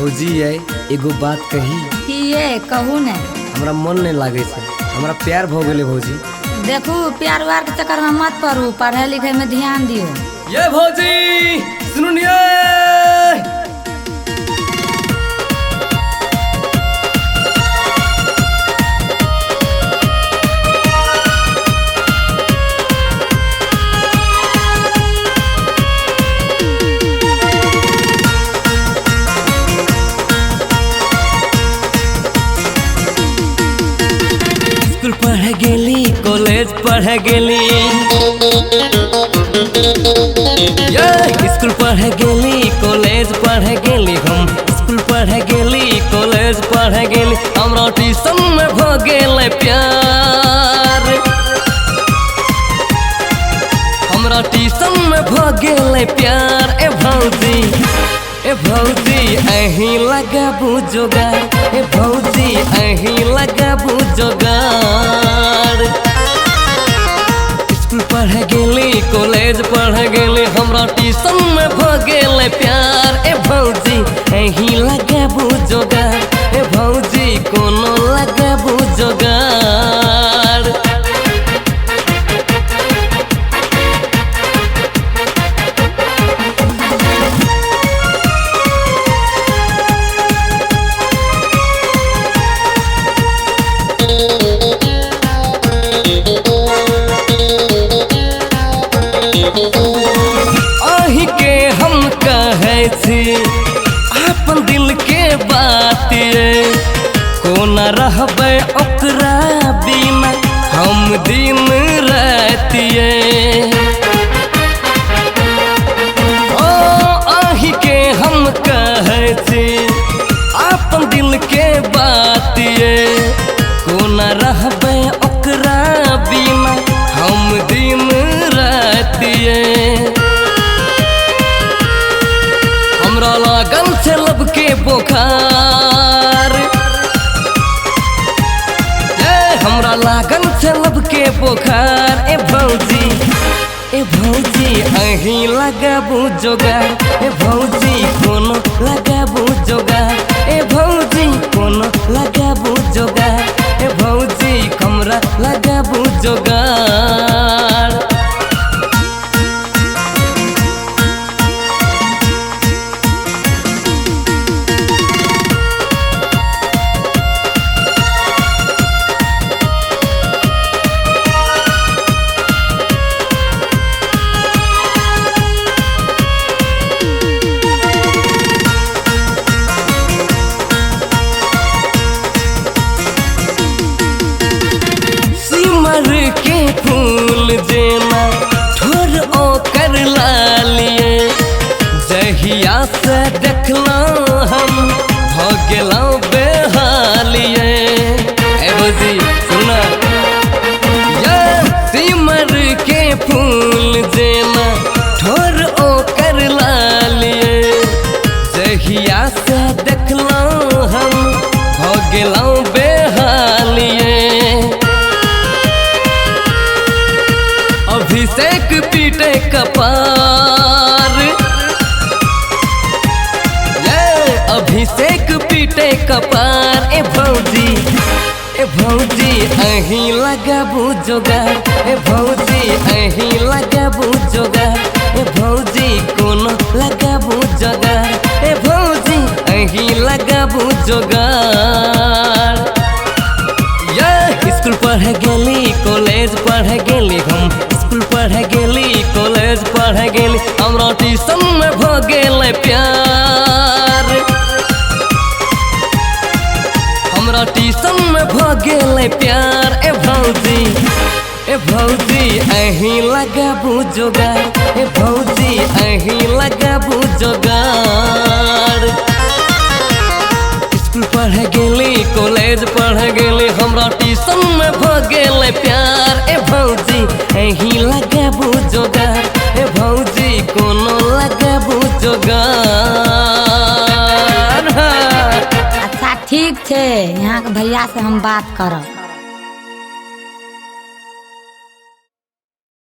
भौजी है एगो बात कही कि ये कहू ने हमरा मन नहीं लागे छे, हमरा प्यार भ गेले भौजी। देखू प्यार व्यार के चक्कर में मत पड़ू, पढ़ाई लिखाई में ध्यान दियो। ये भौजी सुनिए, स्कूल पढ़ गेली, कॉलेज पढ़ गेली, स्कूल पढ़ गेली, कॉलेज पढ़ गेली, हम स्कूल पढ़ गेली, कॉलेज पढ़ गेली, हमरा ट्यूशन में भ गेलै प्यार, हमरा ट्यूशन में भ गेलै प्यार। ए भौजी अहीं लगाबू जोगार, ए भौजी अहीं लगाबू जोगार। स्कूल पढ़ गेली, कॉलेज पढ़ गेली, हमरा ट्यूशन में भ गेलै प्यार। ए भौजी अहीं लगाबू जोगार, ए भौजी कोनो लगाबू जोगार। अही के हम कहै छी अपन दिल के बात, ये कोना रहबै ओकरा बिना हम दिन रात। ये ओ अही के हम कहै छी अपन दिल के बात, ये कोना रहबै ओकरा बिना हम दिन रात। ये हमरा लागल छै लब के बोखार, हमरा लागल छै लब के बोखार। ए भौजी अहीं लगाबू जोगार, ए भौजी कोनो लगाबू जोगार, ए भौजी कोनो लगाबू जोगार, ए भौजी हमरा लगाबू जोगार। सिमर के फूल जेना ठोर ओकर लालिए, जहिया से देखलौं हम भ गेलौं बेहालिए। ए भौजी सुना, ये सिमर के फूल जेना ठोर ओकर लालिए, जहिया से देखलौं हम भ गेलौं बेहालिए। अभिषेक पीटे कपार, ये अभिषेक पीटे कपार। ए भौजी अहीं लगाबू जोगार, ए भौजी अहीं लगाबू जोगार, ए भौजी कोनो लगाबू जोगार, ए भौजी अहीं लगाबू जोगार। ये स्कूल पढ़ गेली, कॉलेज पढ़ गेली, हम स्कूल पढ़ गेली, कॉलेज पढ़ गेली, हमरा ट्यूशन में भ गेलै प्यार, हमरा ट्यूशन में भ गेलै प्यार। ए भौजी अहीं लगाबू जोगार, ए भौजी अहीं लगाबू जोगार। स्कूल पढ़ गेली, कॉलेज पढ़ गेली, हमरा ट्यूशन में भ गेलै प्यार। ए भौजी अहीं लगाबू जोगार, ए भौजी कोनो लगाबू जोगार। अच्छा ठीक छै, यहाँ के भैया से हम बात करब।